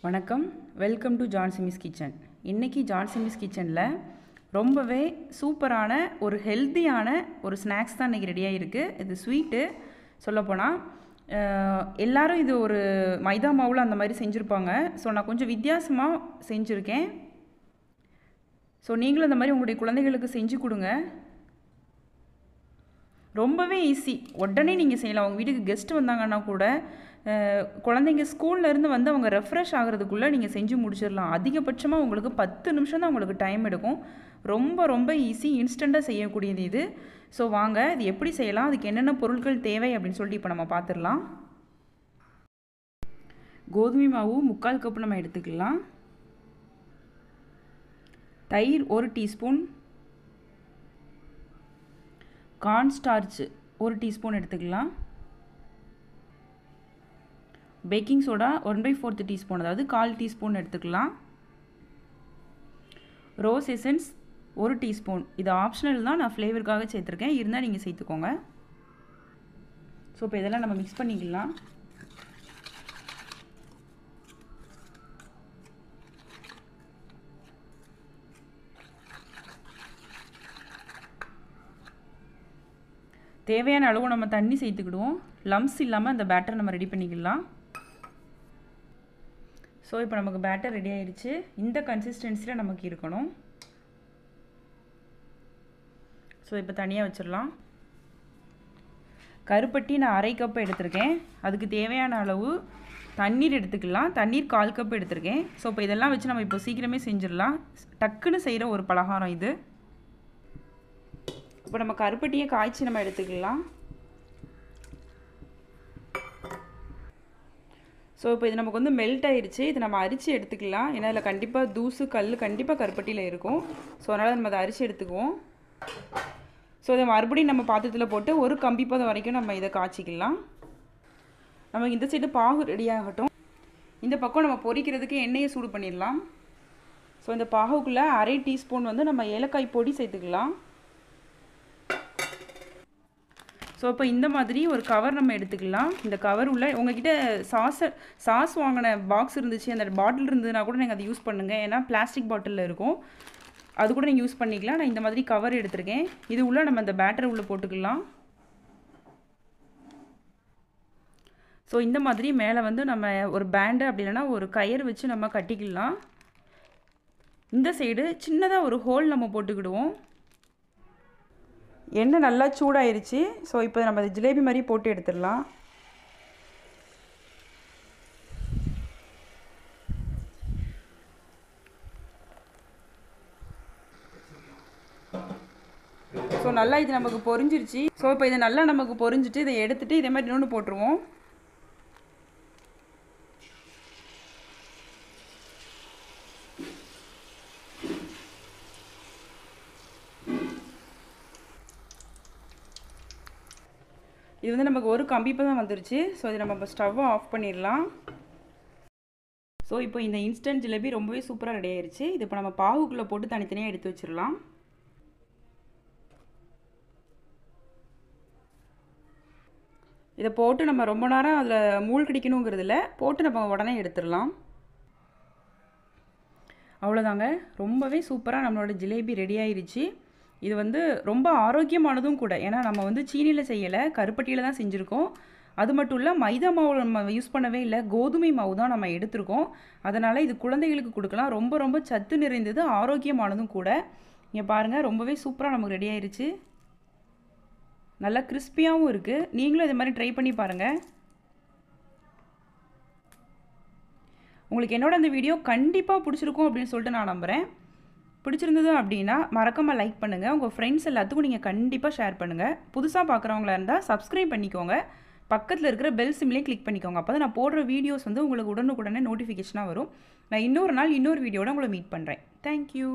வணக்கம், welcome to ஜான்சிமிஸ் kitchen. இன்றைக்கி ஜான்சிமிஸ் கிச்சனில் ரொம்பவே சூப்பரான ஒரு ஹெல்த்தியான ஒரு ஸ்நாக்ஸ் தான் இன்றைக்கி ரெடியாக இருக்குது. இது ஸ்வீட்டு. சொல்லப்போனால் எல்லோரும் இது ஒரு மைதா மாவில் அந்த மாதிரி செஞ்சுருப்பாங்க. ஸோ நான் கொஞ்சம் வித்தியாசமாக செஞ்சுருக்கேன். ஸோ நீங்களும் அந்த மாதிரி உங்களுடைய குழந்தைகளுக்கு செஞ்சு கொடுங்க. ரொம்பவே ஈஸி. உடனே நீங்கள் செய்யலாம். அவங்க வீட்டுக்கு கெஸ்ட் வந்தாங்கன்னா கூட குழந்தைங்க ஸ்கூல்லேருந்து வந்து அவங்க ரெஃப்ரெஷ் ஆகிறதுக்குள்ளே நீங்கள் செஞ்சு முடிச்சிடலாம். அதிகபட்சமாக உங்களுக்கு 10 நிமிஷம் தான் உங்களுக்கு டைம் எடுக்கும். ரொம்ப ரொம்ப ஈஸி, இன்ஸ்டண்ட்டாக செய்யக்கூடியது இது. ஸோ வாங்க இது எப்படி செய்யலாம், அதுக்கு என்னென்ன பொருட்கள் தேவை அப்படின்னு சொல்லிட்டு இப்போ நம்ம பார்த்துடலாம். கோதுமை மாவு 3/4 கப் நம்ம எடுத்துக்கலாம். தயிர் 1 டீஸ்பூன், கார்ன் ஸ்டார்ச் 1 டீஸ்பூன் எடுத்துக்கலாம். பேக்கிங் சோடா 1/4 டீஸ்பூன், அதாவது 1/4 டீஸ்பூன் எடுத்துக்கலாம். Rose essence 1 teaspoon. இது ஆப்ஷனல் தான், நான் ஃப்ளேவருக்காக சேர்த்துருக்கேன். இருந்தால் நீங்கள் சேர்த்துக்கோங்க. ஸோ இப்போ இதெல்லாம் நம்ம மிக்ஸ் பண்ணிக்கலாம். தேவையான அளவு நம்ம தண்ணி சேர்த்துக்கிடுவோம். லம்ஸ் இல்லாமல் அந்த பேட்டர் நம்ம ரெடி பண்ணிக்கலாம். ஸோ இப்போ நமக்கு பேட்டர் ரெடி ஆயிடுச்சு. இந்த கன்சிஸ்டன்சியில் நமக்கு இருக்கணும். ஸோ இப்போ தனியாக வச்சிடலாம். கருப்பட்டி நான் 1/2 கப் எடுத்திருக்கேன். அதுக்கு தேவையான அளவு தண்ணீர் எடுத்துக்கலாம். தண்ணீர் 1/4 கப் எடுத்திருக்கேன். ஸோ இப்போ இதெல்லாம் வச்சு நம்ம இப்போ சீக்கிரமே செஞ்சிடலாம். டக்குன்னு செய்கிற ஒரு பலகாரம் இது. இப்போ நம்ம கருப்பட்டியை காய்ச்சி நம்ம எடுத்துக்கலாம். ஸோ இப்போ இது நமக்கு வந்து மெல்ட் ஆயிடுச்சு. இது நம்ம அரிச்சு எடுத்துக்கலாம். ஏன்னா இதில் கண்டிப்பாக தூசு கல் கண்டிப்பாக கருப்பட்டியில் இருக்கும். ஸோ அதனால் நம்ம அதை அரிச்சு எடுத்துக்குவோம். ஸோ இதை மறுபடியும் நம்ம பாத்திரத்தில் போட்டு ஒரு கம்பி பதம் வரைக்கும் நம்ம இதை காய்ச்சிக்கலாம். நமக்கு இந்த சைடு பாகு ரெடி ஆகட்டும். இந்த பக்கம் நம்ம பொரிக்கிறதுக்கு எண்ணெயை சூடு பண்ணிடலாம். ஸோ இந்த பாகுக்குள்ளே 1/2 டீஸ்பூன் வந்து நம்ம ஏலக்காய் பொடி சேர்த்துக்கலாம். ஸோ இப்போ இந்த மாதிரி ஒரு கவர் நம்ம எடுத்துக்கலாம். இந்த கவர் உள்ள உங்ககிட்ட சாஸ் வாங்கின பாக்ஸ் இருந்துச்சு, அந்த பாட்டில் இருந்ததுன்னா கூட நீங்கள் அதை யூஸ் பண்ணுங்கள். ஏன்னா பிளாஸ்டிக் பாட்டிலில் இருக்கும், அது கூட நீங்கள் யூஸ் பண்ணிக்கலாம். நான் இந்த மாதிரி கவர் எடுத்திருக்கேன். இது உள்ள நம்ம இந்த பேட்டரை உள்ளே போட்டுக்கலாம். ஸோ இந்த மாதிரி மேலே வந்து நம்ம ஒரு பேண்டு அப்படி இல்லைன்னா ஒரு கயிறு வச்சு நம்ம கட்டிக்கலாம். இந்த சைடு சின்னதாக ஒரு ஹோல் நம்ம போட்டுக்கிடுவோம். எண்ணெய் நல்லா சூடாயிருச்சு. ஸோ இப்போ நம்ம ஜிலேபி மாதிரி போட்டு எடுத்துடலாம். ஸோ நல்லா இது நமக்கு பொரிஞ்சிருச்சு. ஸோ இப்போ இதை நல்லா நமக்கு பொரிஞ்சிட்டு இதை எடுத்துகிட்டு இதே மாதிரி இன்னொன்று போட்டுருவோம். இது வந்து நமக்கு ஒரு கம்பி தான் வந்துருச்சு. ஸோ இது நம்ம இப்போ ஸ்டவ்வை ஆஃப் பண்ணிடலாம். ஸோ இப்போ இந்த இன்ஸ்டன்ட் ஜிலேபி ரொம்பவே சூப்பராக ரெடி ஆயிடுச்சு. இது இப்போ நம்ம பாகுக்குள்ளே போட்டு தனித்தனியாக எடுத்து வச்சிடலாம். இதை போட்டு நம்ம ரொம்ப நேரம் அதில் மூழ்கி கிடைக்கணுங்கிறதுல போட்டு நம்ம உடனே எடுத்துடலாம். அவ்வளோதாங்க, ரொம்பவே சூப்பராக நம்மளோட ஜிலேபி ரெடி ஆயிடுச்சு. இது வந்து ரொம்ப ஆரோக்கியமானதும் கூட. ஏன்னா நம்ம வந்து சீனியில் செய்யலை, கருப்பட்டியில் தான் செஞ்சுருக்கோம். அது மட்டும் இல்லை, மைதா மாவு நம்ம யூஸ் பண்ணவே இல்லை, கோதுமை மாவு தான் நம்ம எடுத்திருக்கோம். அதனால் இது குழந்தைகளுக்கு கொடுக்கலாம். ரொம்ப ரொம்ப சத்து நிறைந்தது, ஆரோக்கியமானதும் கூட. இங்கே பாருங்கள், ரொம்பவே சூப்பராக நமக்கு ரெடி ஆயிடுச்சு. நல்லா கிறிஸ்பியாகவும் இருக்குது. நீங்களும் இது மாதிரி ட்ரை பண்ணி பாருங்கள். உங்களுக்கு என்னோட அந்த வீடியோ கண்டிப்பாக பிடிச்சிருக்கும் அப்படின்னு சொல்லிட்டு நான் நம்புகிறேன். பிடிச்சிருந்தது அப்படின்னா மறக்காமல் லைக் பண்ணுங்கள். உங்கள் ஃப்ரெண்ட்ஸ் எல்லாத்துக்கும் நீங்கள் கண்டிப்பாக ஷேர் பண்ணுங்கள். புதுசாக பார்க்குறவங்களா இருந்தால் சப்ஸ்கிரைப் பண்ணிக்கோங்க. பக்கத்தில் இருக்கிற பெல் சிம்லேயே கிளிக் பண்ணிக்கோங்க. அப்போ தான் நான் போடுற வீடியோஸ் வந்து உங்களுக்கு உடனுக்குடனே நோட்டிஃபிகேஷனாக வரும். நான் இன்னொரு நாள் இன்னொரு வீடியோட உங்களை மீட் பண்ணுறேன். தேங்க்யூ.